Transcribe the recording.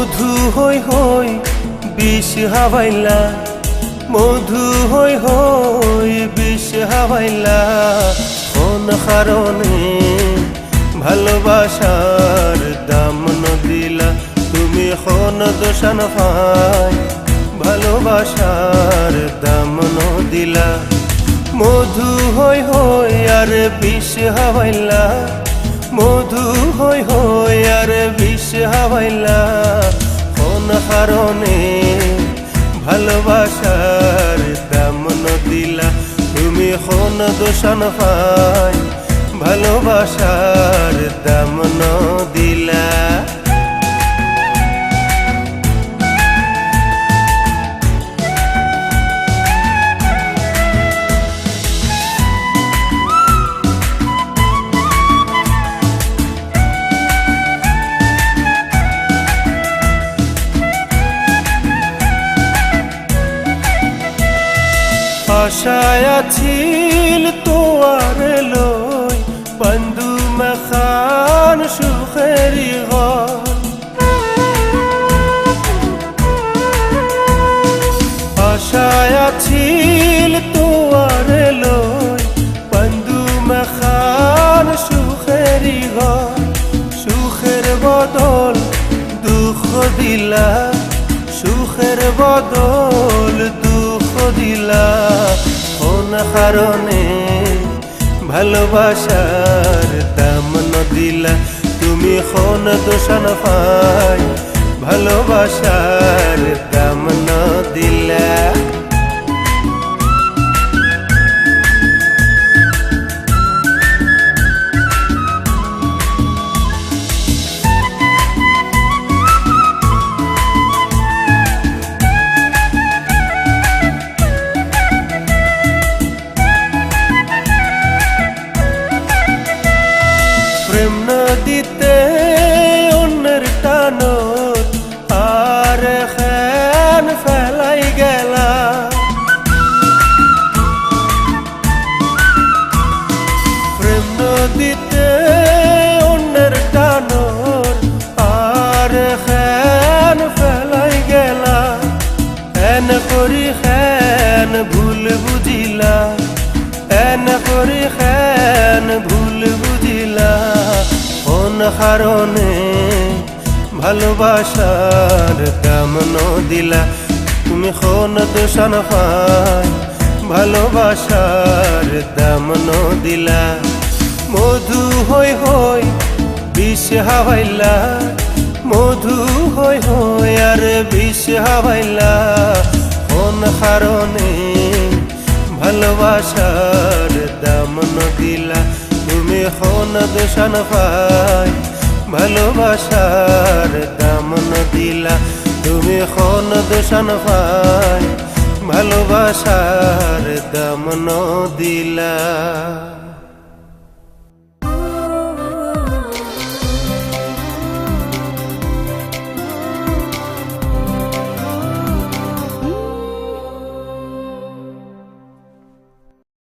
মধু হই হই বিষ হাওয়াইলা, মধু হই হই বিষ হাওয়াইলা। কোন কারণে ভালোবাসার দাম দিলা, তুমি কোন দোষান পাই ভালোবাসার দাম দিলা। মধু হই হই আর বিষ হাওয়াইলা, মধু হই হই আর বিষ হাওয়াইলা। কোন কারণে ভালোবাসার দাম দিলা, তুমি কোন দোষান পাই ভালোবাসার দাম দিলা। আশায় আছিল তোয়ার লই বন্ধু মেখান সুখেরি ঘর। আশায় আছিল তোয়ার লই বন্ধু মেখান সুখেরি ঘর। সুখের বদল দুঃখ দিলা, সুখের বদল দুঃখ দিলা। কোন কারণে ভালোবাসার দাম দিলা, তুমি কোন দোষান পাই ভালোবাসার দাম দিলা। প্রেম নদীতে অন্যের টানত আর খান ফেলাই গেলা। প্রেম নদীতে অন্যের টানত আর খান ফেলাই গেলা। এন করি খান ভুল বুঝিলা, এন করি খান ভুল বুঝিলা। কোন কারণে ভালোবাসার দাম দিলা, তুমি কোন দোষান পাই ভালোবাসার দাম দিলা। মধু হই হই বিষ হাওয়াইলা, মধু হই হই আর বিষ হাওয়াইলা। কোন কারণে ভালোবাসার দাম দিলা, তুমি কোন দোষান পাই ভালোবাসার দাম দিলা। তুমি কোন দোষান পাই ভালোবাসার দাম দিলা।